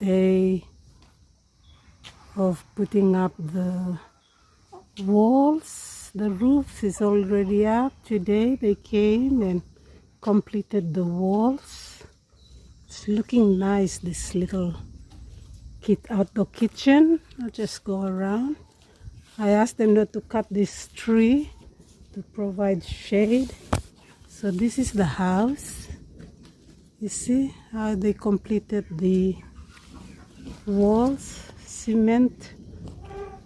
day of putting up the walls. The roof is already up. Today they came and completed the walls. It's looking nice, this little outdoor kitchen. I'll just go around. I asked them not to cut this tree to provide shade. So this is the house. You see how they completed the walls, cement.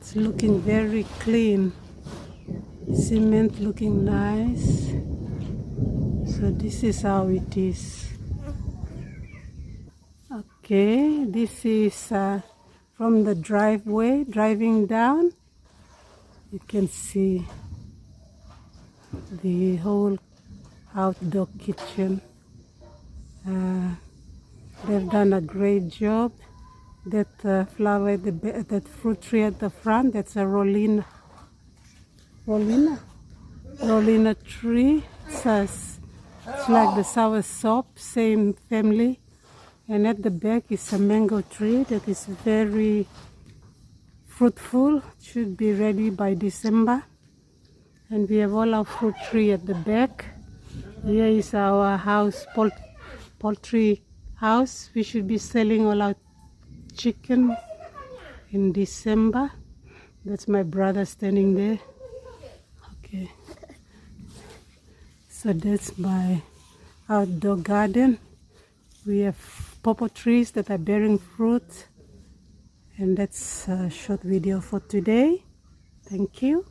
It's looking very clean. Cement looking nice. So this is how it is. Okay, this is from the driveway, driving down. You can see the whole outdoor kitchen. They've done a great job. That flower, that fruit tree at the front, that's a Rollina tree. It's like the soursop, same family. And at the back is a mango tree that is very fruitful. It should be ready by December. And we have all our fruit tree at the back. Here is our house, poultry house. We should be selling all our chicken in December. That's my brother standing there. Okay. So that's my outdoor garden. We have pawpaw trees that are bearing fruit. And that's a short video for today. Thank you.